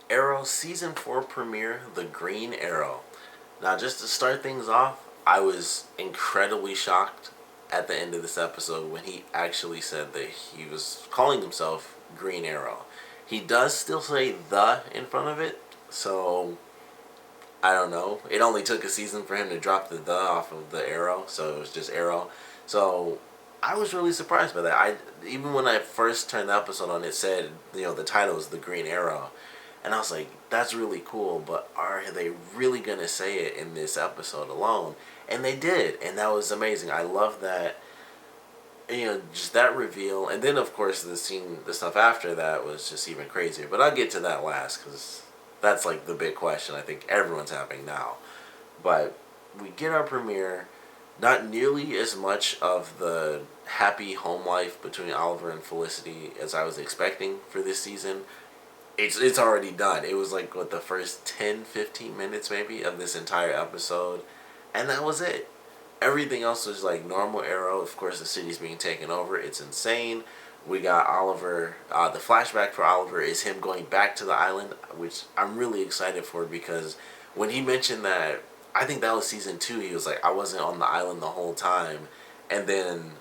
Arrow Season 4 premiere, The Green Arrow. Now, just to start things off, I was incredibly shocked at the end of this episode when he actually said that he was calling himself Green Arrow. He does still say the in front of it, so I don't know. It only took a season for him to drop the off of the arrow, so it was just Arrow. So I was really surprised by that. I even when I first turned the episode on, it said the title is The Green Arrow, and I was like, that's really cool. But are they really gonna say it in this episode alone? And they did, and that was amazing. I love that. Just that reveal, and then of course the stuff after that was just even crazier. But I'll get to that last because that's like the big question I think everyone's having now. But we get our premiere, not nearly as much of the happy home life between Oliver and Felicity as I was expecting for this season. It's already done. It was like what the first 10-15 minutes maybe of this entire episode, and that was it. Everything else was like normal Arrow. Of course, the city's being taken over. It's insane. We got Oliver. The flashback for Oliver is him going back to the island, which I'm really excited for because when he mentioned that, I think that was season 2. He was like, I wasn't on the island the whole time, and then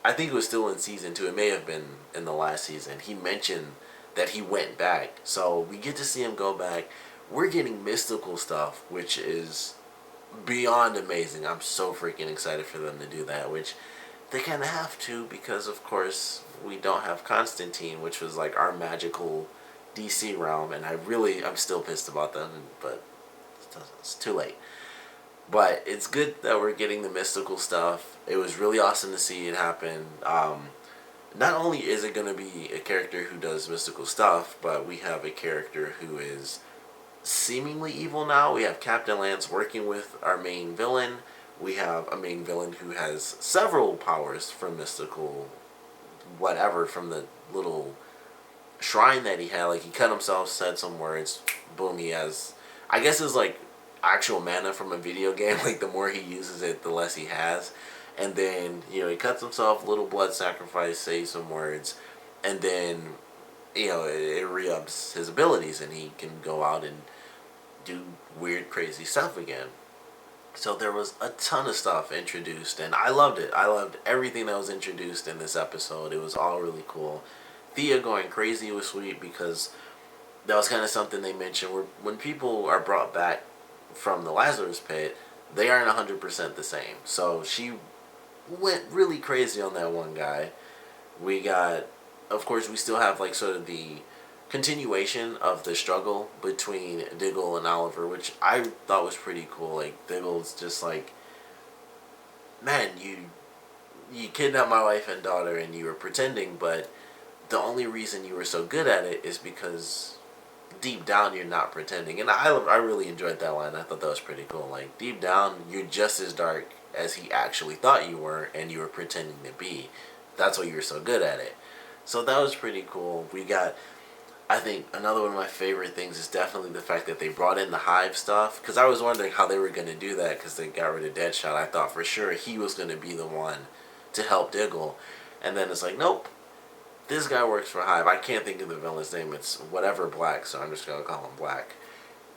I think it was still in season 2. It may have been in the last season. He mentioned that he went back, so we get to see him go back. We're getting mystical stuff, which is beyond amazing. I'm so freaking excited for them to do that, which they kind of have to because, of course, we don't have Constantine, which was like our magical DC realm, and I'm still pissed about them, but it's too late. But it's good that we're getting the mystical stuff. It was really awesome to see it happen. Not only is it going to be a character who does mystical stuff, but we have a character who is seemingly evil now. We have Captain Lance working with our main villain. We have a main villain who has several powers from mystical whatever, from the little shrine that he had. Like, he cut himself, said some words, boom, he has, I guess it's like actual mana from a video game. Like, the more he uses it, the less he has. And then, he cuts himself, little blood sacrifice, says some words, and then, it re-ups his abilities, and he can go out and do weird, crazy stuff again. So there was a ton of stuff introduced, and I loved it. I loved everything that was introduced in this episode. It was all really cool. Thea going crazy was sweet because that was kind of something they mentioned. Where when people are brought back from the Lazarus pit, they aren't 100% the same. So she went really crazy on that one guy. We got, of course, we still have like sort of the continuation of the struggle between Diggle and Oliver, which I thought was pretty cool. Like, Diggle's just like, man, you kidnapped my wife and daughter and you were pretending, but the only reason you were so good at it is because deep down you're not pretending. And I really enjoyed that line. I thought that was pretty cool. Like, deep down you're just as dark as he actually thought you were, and you were pretending to be. That's why you were so good at it. So that was pretty cool. We got, I think another one of my favorite things is definitely the fact that they brought in the Hive stuff, because I was wondering how they were going to do that because they got rid of Deadshot. I thought for sure he was going to be the one to help Diggle, and then it's like, nope, this guy works for Hive. I can't think of the villain's name. It's whatever Black, so I'm just going to call him Black.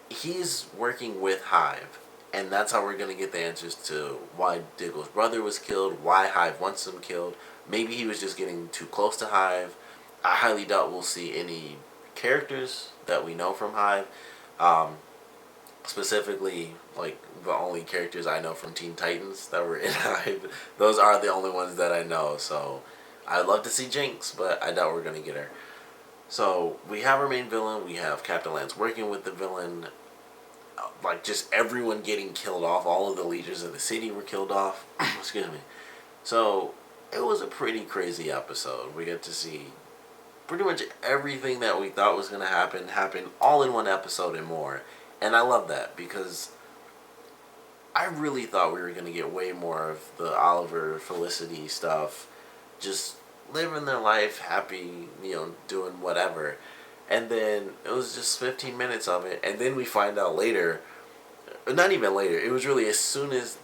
He's working with Hive, and that's how we're going to get the answers to why Diggle's brother was killed, why Hive wants him killed. Maybe he was just getting too close to Hive. I highly doubt we'll see any characters that we know from Hive. Specifically, like, the only characters I know from Teen Titans that were in Hive. Those are the only ones that I know, so I'd love to see Jinx, but I doubt we're going to get her. So, we have our main villain, we have Captain Lance working with the villain, like, just everyone getting killed off. All of the leaders of the city were killed off. Excuse me. So, it was a pretty crazy episode. We get to see pretty much everything that we thought was going to happen all in one episode and more. And I love that because I really thought we were going to get way more of the Oliver, Felicity stuff. Just living their life, happy, doing whatever. And then it was just 15 minutes of it. And then we find out later, not even later, it was really as soon as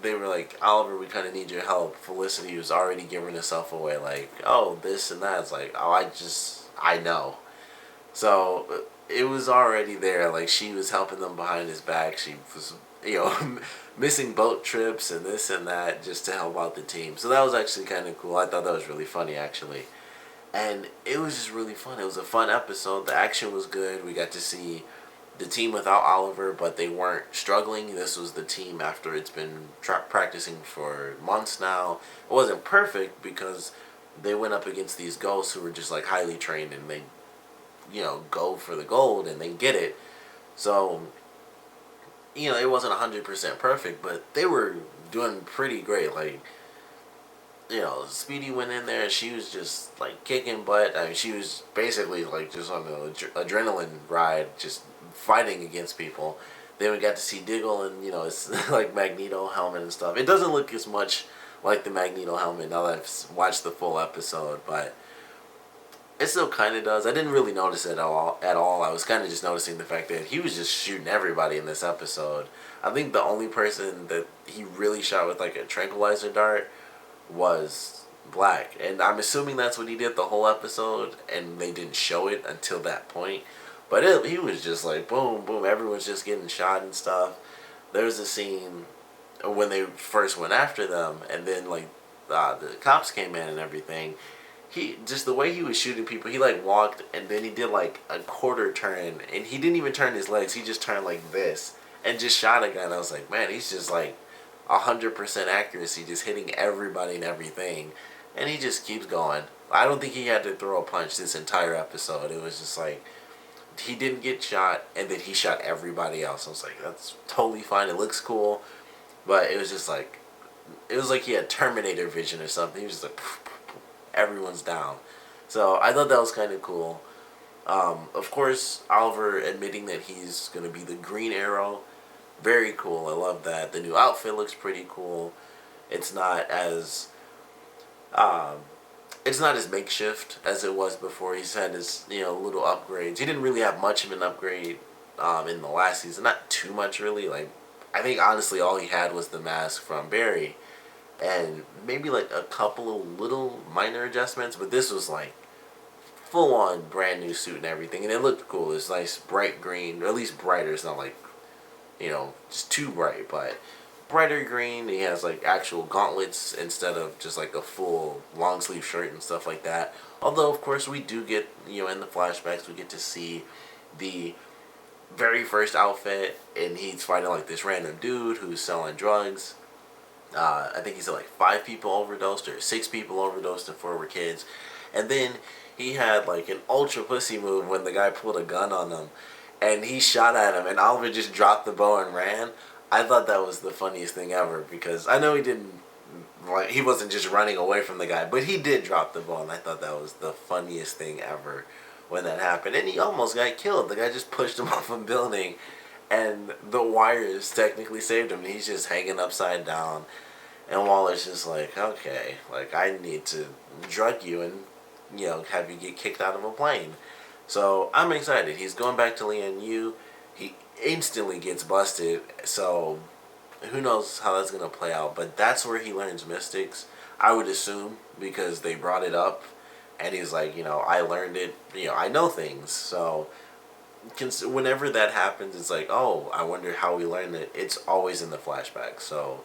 they were like, Oliver, we kind of need your help. Felicity was already giving herself away, like, oh, this and that. It's like, oh, I know. So it was already there. Like, she was helping them behind his back. She was, missing boat trips and this and that just to help out the team. So that was actually kind of cool. I thought that was really funny, actually. And it was just really fun. It was a fun episode. The action was good. We got to see the team without Oliver, but they weren't struggling. This was the team after it's been practicing for months now. It wasn't perfect because they went up against these ghosts who were just like highly trained, and they, go for the gold and they get it. So, it wasn't 100% perfect, but they were doing pretty great. Like, Speedy went in there and she was just like kicking butt. I mean, she was basically like just on an adrenaline ride, just fighting against people. Then we got to see Diggle and, it's like Magneto helmet and stuff. It doesn't look as much like the Magneto helmet now that I've watched the full episode, but it still kind of does. I didn't really notice it at all. I was kind of just noticing the fact that he was just shooting everybody in this episode. I think the only person that he really shot with like a tranquilizer dart was Black. And I'm assuming that's what he did the whole episode, and they didn't show it until that point. But he was just like, boom, boom, everyone's just getting shot and stuff. There's a scene when they first went after them, and then like the cops came in and everything. He just the way he was shooting people, he like walked and then he did like a quarter turn, and he didn't even turn his legs. He just turned like this and just shot a guy. And I was like, man, he's just like 100% accuracy, just hitting everybody and everything, and he just keeps going. I don't think he had to throw a punch this entire episode. It was just like he didn't get shot, and then he shot everybody else. I was like, that's totally fine. It looks cool, but it was just like he had Terminator vision or something. He was just like, everyone's down. So I thought that was kind of cool. Of course, Oliver admitting that he's going to be the Green Arrow. Very cool. I love that. The new outfit looks pretty cool. It's not as makeshift as it was before. He's had his little upgrades. He didn't really have much of an upgrade in the last season. Not too much really. Like, I think honestly all he had was the mask from Barry, and maybe like a couple of little minor adjustments. But this was like full on brand new suit and everything, and it looked cool. It's nice bright green, or at least brighter. It's not like just too bright, but brighter green. He has like actual gauntlets instead of just like a full long sleeve shirt and stuff like that. Although of course we do get, in the flashbacks we get to see the very first outfit, and he's fighting like this random dude who's selling drugs. I think he said like 5 people overdosed or 6 people overdosed and 4 were kids. And then he had like an ultra pussy move when the guy pulled a gun on him and he shot at him, and Oliver just dropped the bow and ran. I thought that was the funniest thing ever, because I know he wasn't just running away from the guy, but he did drop the bow, and I thought that was the funniest thing ever when that happened. And he almost got killed. The guy just pushed him off a building, and the wires technically saved him. He's just hanging upside down, and Waller's just like, okay, like I need to drug you and have you get kicked out of a plane. So I'm excited. He's going back to Lian Yu. He instantly gets busted, so who knows how that's going to play out. But that's where he learns mystics, I would assume, because they brought it up, and he's like, I learned it, I know things. So whenever that happens, it's like, oh, I wonder how we learned it. It's always in the flashbacks. So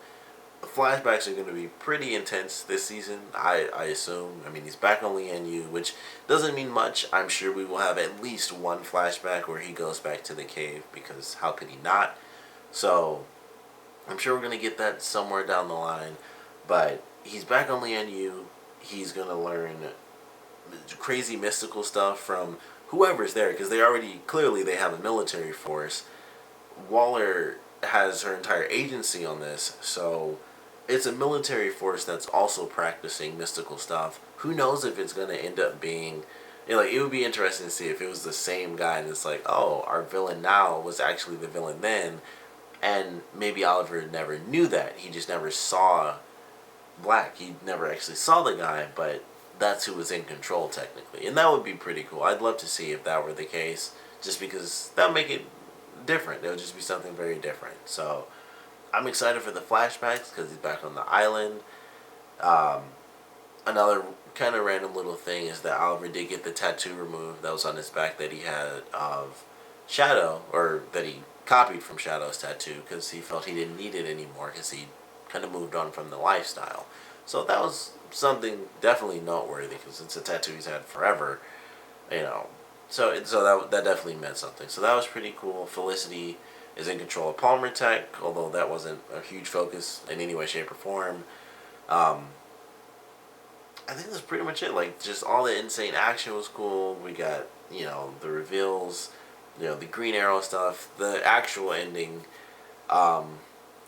the flashbacks are going to be pretty intense this season, I assume. I mean, he's back on Lian Yu, which doesn't mean much. I'm sure we will have at least one flashback where he goes back to the cave, because how could he not? So I'm sure we're going to get that somewhere down the line. But he's back on Lian Yu. He's going to learn crazy mystical stuff from whoever's there, because clearly they have a military force. Waller has her entire agency on this, so it's a military force that's also practicing mystical stuff. Who knows if it's going to end up being, it would be interesting to see if it was the same guy, and it's like, oh, our villain now was actually the villain then, and maybe Oliver never knew that. He just never saw Black. He never actually saw the guy, but that's who was in control technically, and that would be pretty cool. I'd love to see if that were the case, just because that would make it different. It would just be something very different. So I'm excited for the flashbacks because he's back on the island. Another kind of random little thing is that Oliver did get the tattoo removed that was on his back that he had of Shadow, or that he copied from Shadow's tattoo because he felt he didn't need it anymore because he kind of moved on from the lifestyle. So that was something definitely noteworthy because it's a tattoo he's had forever, you know. So that definitely meant something. So that was pretty cool. Felicity is in control of Palmer Tech, although that wasn't a huge focus in any way, shape, or form. Um, I think that's pretty much it. Like, just all the insane action was cool. We got, the reveals, the Green Arrow stuff, the actual ending, um,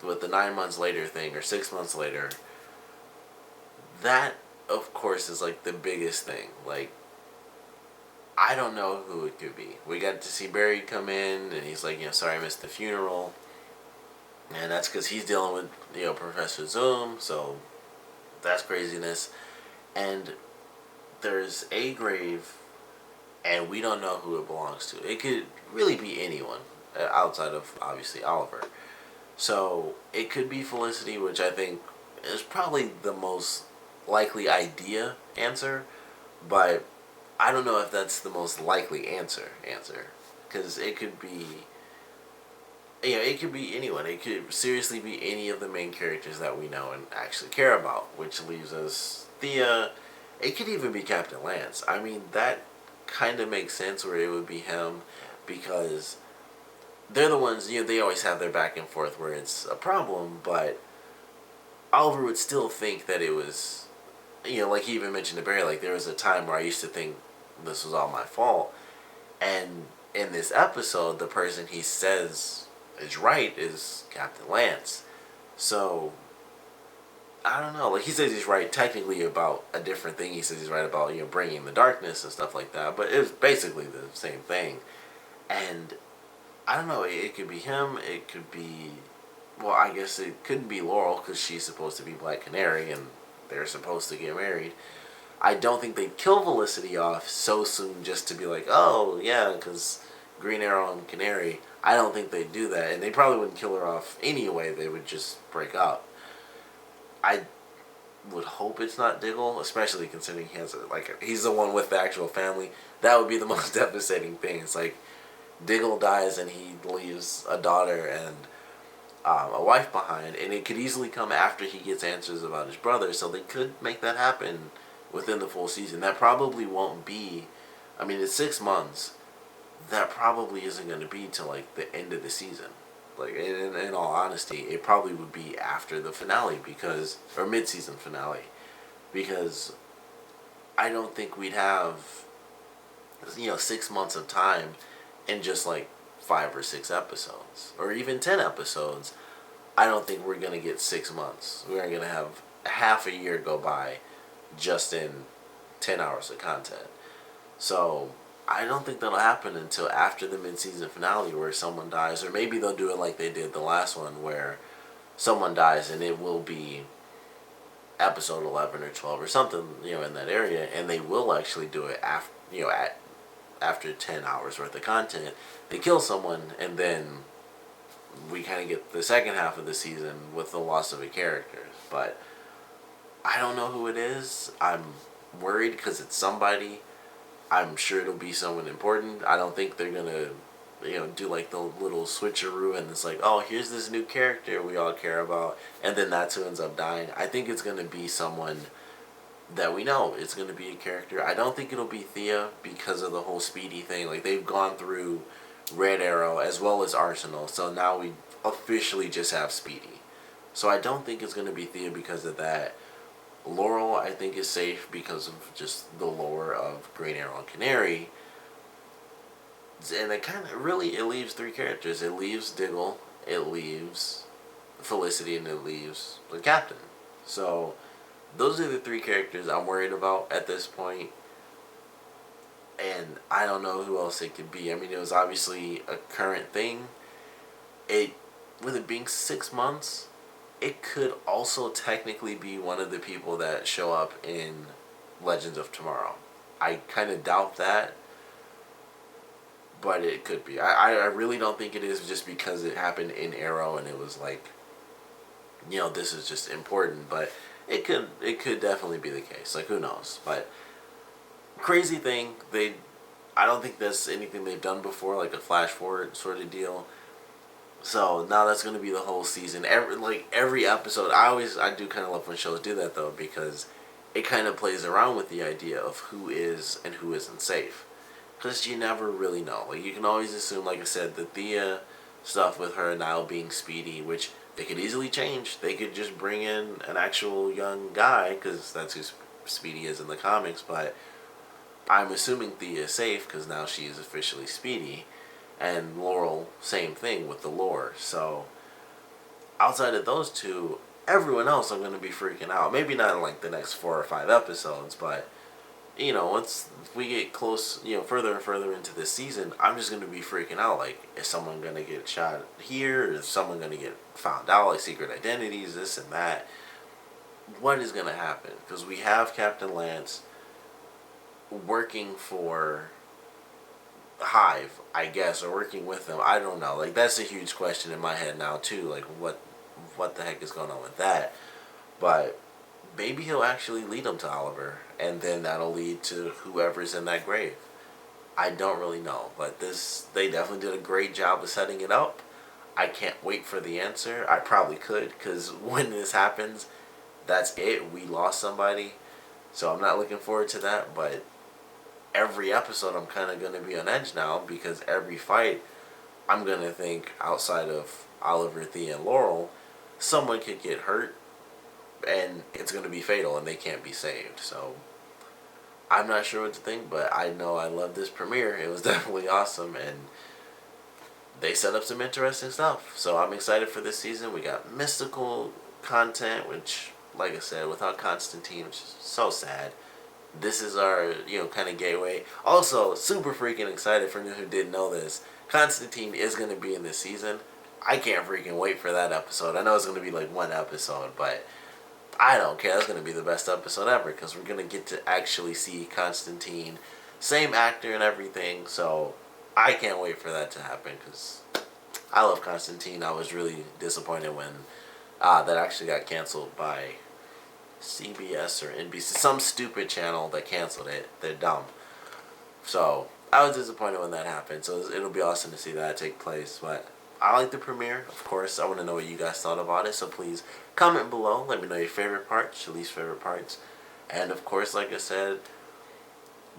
with the 9 months later thing, or 6 months later. That, of course, is like the biggest thing. Like, I don't know who it could be. We got to see Barry come in, and he's like, sorry I missed the funeral. And that's because he's dealing with, Professor Zoom, so that's craziness. And there's a grave, and we don't know who it belongs to. It could really be anyone outside of, obviously, Oliver. So it could be Felicity, which I think is probably the most likely answer, but I don't know if that's the most likely answer, because it could be, it could be anyone. It could seriously be any of the main characters that we know and actually care about, which leaves us Thea. It could even be Captain Lance. I mean, that kind of makes sense where it would be him, because they're the ones, they always have their back and forth where it's a problem, but Oliver would still think that it was, like he even mentioned to Barry, like, there was a time where I used to think this was all my fault. And in this episode, the person he says is right is Captain Lance. So, I don't know. Like, he says he's right technically about a different thing. He says he's right about, bringing the darkness and stuff like that. But it's basically the same thing. And I don't know. It could be him. It could be... Well, I guess it couldn't be Laurel because she's supposed to be Black Canary and they're supposed to get married. I don't think they'd kill Felicity off so soon just to be like, oh, yeah, because Green Arrow and Canary. I don't think they'd do that. And they probably wouldn't kill her off anyway. They would just break up. I would hope it's not Diggle, especially considering he's the one with the actual family. That would be the most devastating thing. It's like Diggle dies and he leaves a daughter and a wife behind, and it could easily come after he gets answers about his brother, so they could make that happen within the full season. That probably won't be, I mean, it's 6 months. That probably isn't going to be till like the end of the season. Like, in all honesty, it probably would be after the finale or mid-season finale, because I don't think we'd have, 6 months of time in just like 5 or 6 episodes, or even 10 episodes. I don't think we're going to get 6 months. We're going to have half a year go by just in 10 hours of content. So I don't think that'll happen until after the mid-season finale where someone dies, or maybe they'll do it like they did the last one where someone dies and it will be episode 11 or 12 or something, in that area, and they will actually do it after 10 hours worth of content. They kill someone, and then we kind of get the second half of the season with the loss of a character. But I don't know who it is. I'm worried because it's somebody. I'm sure it'll be someone important. I don't think they're going to, do like the little switcheroo and it's like, oh, here's this new character we all care about, and then that's who ends up dying. I think it's going to be someone that we know. It's going to be a character. I don't think it'll be Thea because of the whole Speedy thing. Like, they've gone through Red Arrow as well as Arsenal, so now we officially just have Speedy. So I don't think it's going to be Thea because of that. Laurel, I think, is safe because of just the lore of Green Arrow and Canary. And it kind of really, it leaves 3 characters. It leaves Diggle, it leaves Felicity, and it leaves the Captain. So those are the 3 characters I'm worried about at this point. And I don't know who else it could be. I mean, it was obviously a current thing. With it being 6 months, it could also technically be one of the people that show up in Legends of Tomorrow. I kind of doubt that, but it could be. I really don't think it is, just because it happened in Arrow and it was like, this is just important. But it could definitely be the case. Like, who knows? But crazy thing, they I don't think that's anything they've done before, like a flash forward sort of deal. So now that's gonna be the whole season. Every episode, I do kind of love when shows do that though, because it kind of plays around with the idea of who is and who isn't safe, because you never really know. Like you can always assume, like I said, the Thea stuff with her now being Speedy, which they could easily change. They could just bring in an actual young guy, because that's who Speedy is in the comics. But I'm assuming Thea is safe because now she is officially Speedy, and Laurel, same thing with the lore. So outside of those two, everyone else I'm gonna be freaking out. Maybe not in like the next 4 or 5 episodes, but once we get close, further and further into this season, I'm just gonna be freaking out. Like, is someone gonna get shot here? Is someone gonna get found out? Like secret identities, this and that. What is gonna happen? Because we have Captain Lance working for HIVE, I guess, or working with them. I don't know. Like that's a huge question in my head now too. Like what the heck is going on with that? But maybe he'll actually lead them to Oliver, and then that'll lead to whoever's in that grave. I don't really know, but they definitely did a great job of setting it up. I can't wait for the answer. I probably could, because when this happens, that's it. We lost somebody, so I'm not looking forward to that. But every episode, I'm kind of going to be on edge now, because every fight, I'm going to think outside of Oliver, Thea, and Laurel, someone could get hurt, and it's going to be fatal, and they can't be saved. So I'm not sure what to think, but I know I love this premiere. It was definitely awesome, and they set up some interesting stuff. So I'm excited for this season. We got mystical content, which, like I said, without Constantine, which is so sad. This is our, kind of gateway. Also, super freaking excited for anyone who didn't know this. Constantine is going to be in this season. I can't freaking wait for that episode. I know it's going to be like one episode, but I don't care. That's going to be the best episode ever, because we're going to get to actually see Constantine. Same actor and everything, so I can't wait for that to happen, because I love Constantine. I was really disappointed when that actually got canceled by CBS or NBC, some stupid channel that canceled it. They're dumb. So I was disappointed when that happened. So it'll be awesome to see that take place. But I like the premiere, of course. I want to know what you guys thought about it. So please comment below. Let me know your favorite parts, your least favorite parts. And of course, like I said,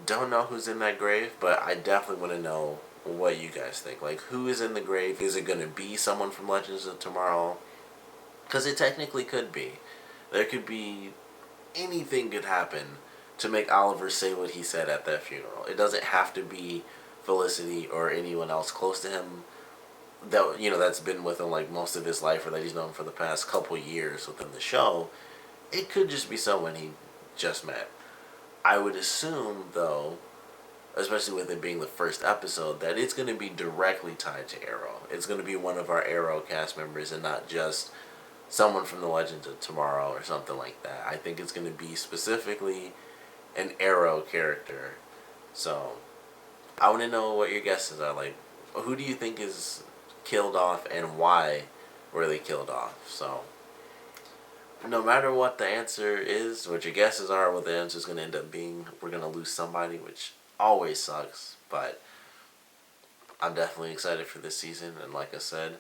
don't know who's in that grave, but I definitely want to know what you guys think. Like, who is in the grave? Is it going to be someone from Legends of Tomorrow? Because it technically could be. There could be, anything could happen to make Oliver say what he said at that funeral. It doesn't have to be Felicity or anyone else close to him that that's been with him like most of his life, or that he's known for the past couple years within the show. It could just be someone he just met. I would assume, though, especially with it being the first episode, that it's going to be directly tied to Arrow. It's going to be one of our Arrow cast members, and not just someone from the Legends of Tomorrow or something like that. I think it's going to be specifically an Arrow character. So I want to know what your guesses are. Like, who do you think is killed off, and why were they killed off? So no matter what the answer is, what your guesses are, what the answer is going to end up being, we're going to lose somebody, which always sucks. But I'm definitely excited for this season, and like I said,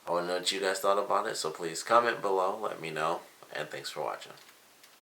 I want to know what you guys thought about it. So please comment below, let me know, and thanks for watching.